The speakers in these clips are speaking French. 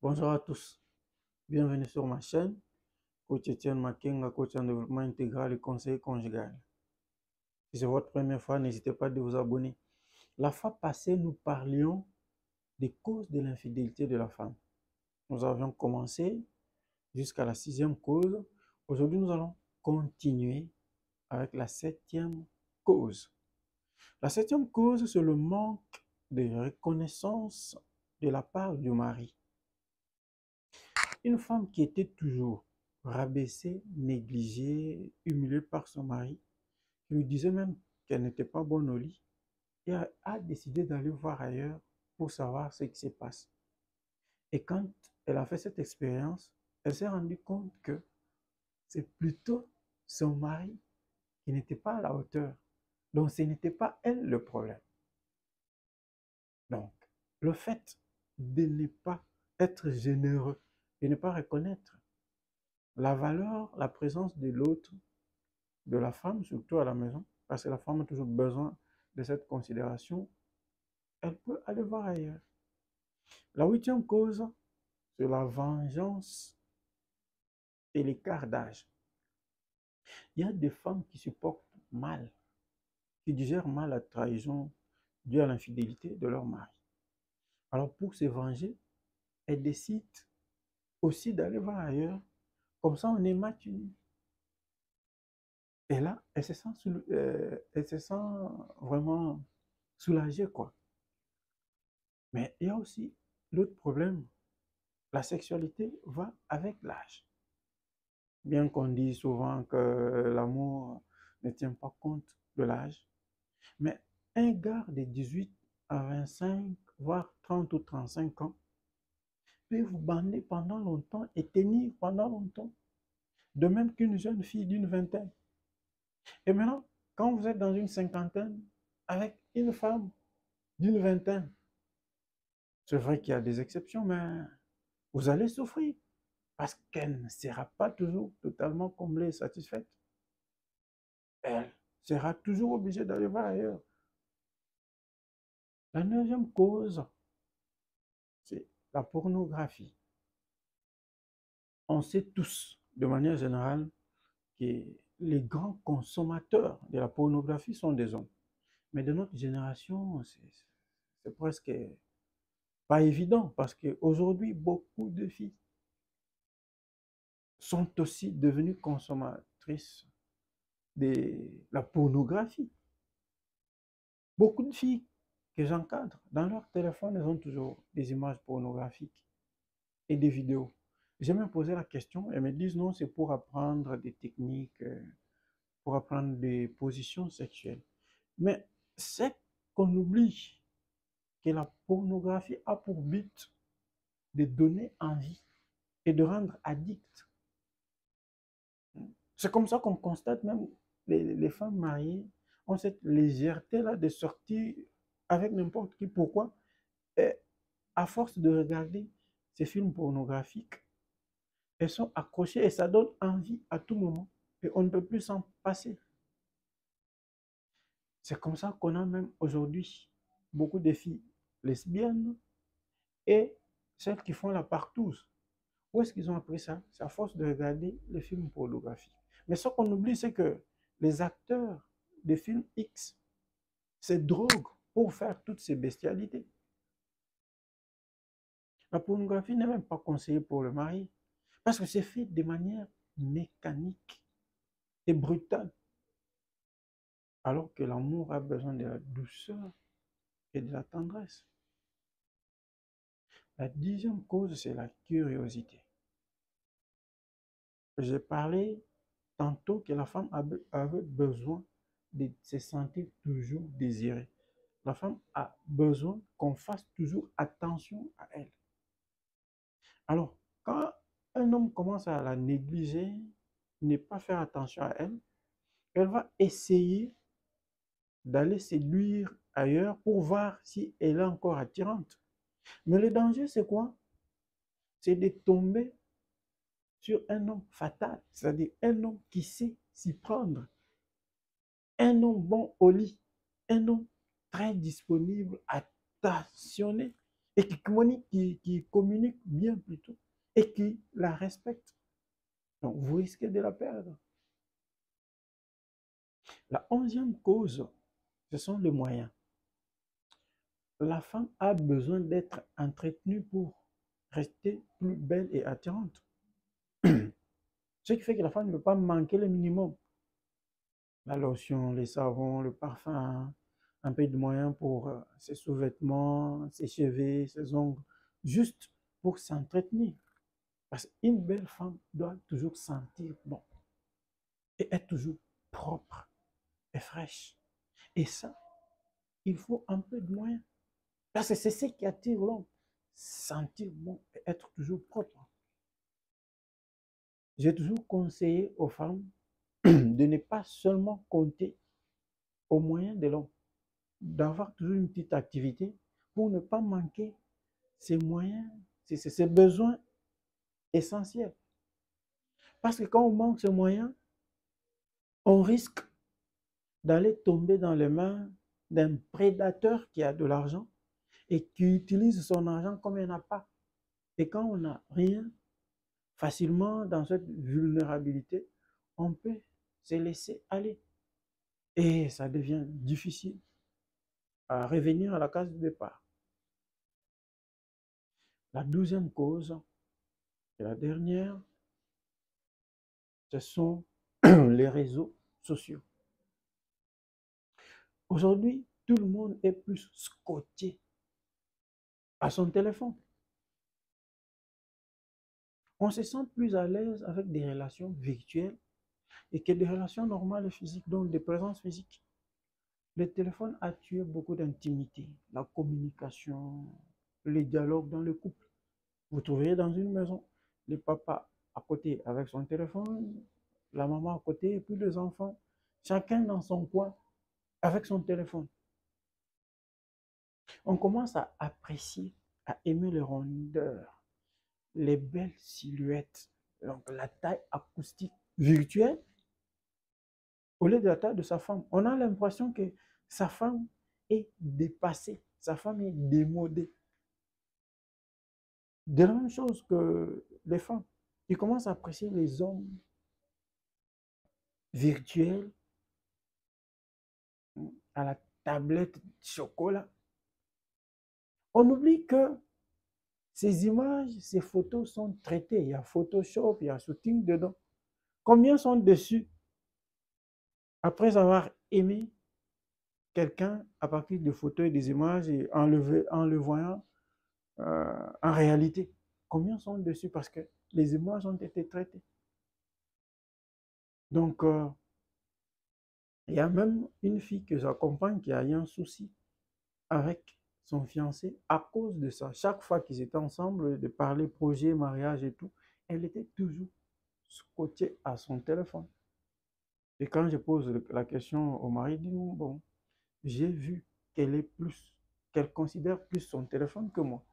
Bonjour à tous, bienvenue sur ma chaîne, Coach Etienne Makenga, coach en développement intégral et conseiller conjugal. Si c'est votre première fois, n'hésitez pas à vous abonner. La fois passée, nous parlions des causes de l'infidélité de la femme. Nous avions commencé jusqu'à la 6e cause. Aujourd'hui, nous allons continuer avec la 7e cause. La 7e cause, c'est le manque de reconnaissance de la part du mari. Une femme qui était toujours rabaissée, négligée, humiliée par son mari, qui lui disait même qu'elle n'était pas bonne au lit, et a décidé d'aller voir ailleurs pour savoir ce qui se passe. Et quand elle a fait cette expérience, elle s'est rendue compte que c'est plutôt son mari qui n'était pas à la hauteur. Donc ce n'était pas elle le problème. Donc le fait de ne pas être généreux, de ne pas reconnaître la valeur, la présence de l'autre, de la femme, surtout à la maison, parce que la femme a toujours besoin de cette considération, elle peut aller voir ailleurs. La 8e cause, c'est la vengeance et l'écart d'âge. Il y a des femmes qui supportent mal, qui digèrent mal la trahison due à l'infidélité de leur mari. Alors pour se venger, elles décident aussi d'aller voir ailleurs, comme ça on est match uni. Et là, elle se sent vraiment soulagée, quoi. Mais il y a aussi l'autre problème. La sexualité va avec l'âge. Bien qu'on dise souvent que l'amour ne tient pas compte de l'âge, mais un gars de 18 à 25, voire 30 ou 35 ans, peut vous bander pendant longtemps et tenir pendant longtemps. De même qu'une jeune fille d'une vingtaine. Et maintenant, quand vous êtes dans une cinquantaine avec une femme d'une vingtaine, c'est vrai qu'il y a des exceptions, mais vous allez souffrir parce qu'elle ne sera pas toujours totalement comblée et satisfaite. Elle sera toujours obligée d'aller voir ailleurs. La 9e cause, c'est la pornographie. On sait tous, de manière générale, que les grands consommateurs de la pornographie sont des hommes. Mais de notre génération, c'est presque pas évident parce qu'aujourd'hui, beaucoup de filles sont aussi devenues consommatrices de la pornographie. Beaucoup de filles que j'encadre, dans leur téléphone, elles ont toujours des images pornographiques et des vidéos. J'ai même posé la question, elles me disent non, c'est pour apprendre des techniques, pour apprendre des positions sexuelles. Mais c'est qu'on oublie que la pornographie a pour but de donner envie et de rendre addict. C'est comme ça qu'on constate même les femmes mariées ont cette légèreté-là de sortir avec n'importe qui. Pourquoi? Et à force de regarder ces films pornographiques, elles sont accrochées et ça donne envie à tout moment. Et on ne peut plus s'en passer. C'est comme ça qu'on a même aujourd'hui beaucoup de filles lesbiennes et celles qui font la partouze. Où est-ce qu'ils ont appris ça? C'est à force de regarder les films pornographiques. Mais ce qu'on oublie, c'est que les acteurs des films X se droguent pour faire toutes ces bestialités. La pornographie n'est même pas conseillée pour le mari parce que c'est fait de manière mécanique et brutale. Alors que l'amour a besoin de la douceur et de la tendresse. La 10e cause, c'est la curiosité. J'ai parlé tantôt que la femme avait besoin de se sentir toujours désirée. La femme a besoin qu'on fasse toujours attention à elle. Alors, quand un homme commence à la négliger, ne pas faire attention à elle, elle va essayer d'aller séduire ailleurs pour voir si elle est encore attirante. Mais le danger, c'est quoi? C'est de tomber sur un homme fatal, c'est-à-dire un homme qui sait s'y prendre, un homme bon au lit, un homme très disponible, attentionné, et qui communique bien plutôt et qui la respecte. Donc, vous risquez de la perdre. La 11e cause, ce sont les moyens. La femme a besoin d'être entretenue pour rester plus belle et attirante. Ce qui fait que la femme ne peut pas manquer le minimum. La lotion, les savons, le parfum, un peu de moyens pour ses sous-vêtements, ses cheveux, ses ongles, juste pour s'entretenir. Parce qu'une belle femme doit toujours sentir bon et être toujours propre et fraîche. Et ça, il faut un peu de moyens. Parce que c'est ce qui attire l'homme. Sentir bon et être toujours propre. J'ai toujours conseillé aux femmes de ne pas seulement compter aux moyens de l'homme, d'avoir toujours une petite activité pour ne pas manquer ses moyens, ses besoins essentiels. Parce que quand on manque ces moyens, on risque d'aller tomber dans les mains d'un prédateur qui a de l'argent et qui utilise son argent comme il n'a pas. Et quand on n'a rien, facilement dans cette vulnérabilité, on peut se laisser aller. Et ça devient difficile à revenir à la case de départ. La 12e cause, et la dernière, ce sont les réseaux sociaux. Aujourd'hui, tout le monde est plus scotché à son téléphone. On se sent plus à l'aise avec des relations virtuelles et que des relations normales et physiques, donc des présences physiques. Le téléphone a tué beaucoup d'intimité, la communication, les dialogues dans le couple. Vous trouvez dans une maison le papa à côté avec son téléphone, la maman à côté, et puis les enfants, chacun dans son coin avec son téléphone. On commence à apprécier, à aimer les rondeurs, les belles silhouettes, donc la taille acoustique virtuelle, au lieu de la taille de sa femme. On a l'impression que sa femme est dépassée, sa femme est démodée. De la même chose que les femmes. Ils commencent à apprécier les hommes virtuels à la tablette chocolat. On oublie que ces images, ces photos sont traitées. Il y a Photoshop, il y a shooting dedans. Combien sont dessus après avoir aimé quelqu'un à partir de photos et des images et en le voyant en réalité? Combien sont dessus parce que les images ont été traitées? Donc, il y a même une fille que j'accompagne qui a eu un souci avec son fiancé à cause de ça. Chaque fois qu'ils étaient ensemble, de parler projet, mariage et tout, elle était toujours scotchée à son téléphone. Et quand je pose la question au mari, il dit non, bon, j'ai vu qu'elle considère plus son téléphone que moi.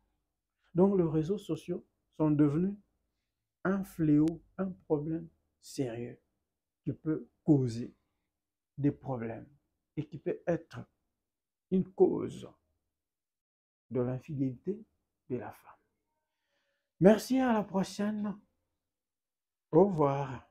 Donc les réseaux sociaux sont devenus un fléau, un problème sérieux qui peut causer des problèmes et qui peut être une cause de l'infidélité de la femme. Merci, à la prochaine. Au revoir.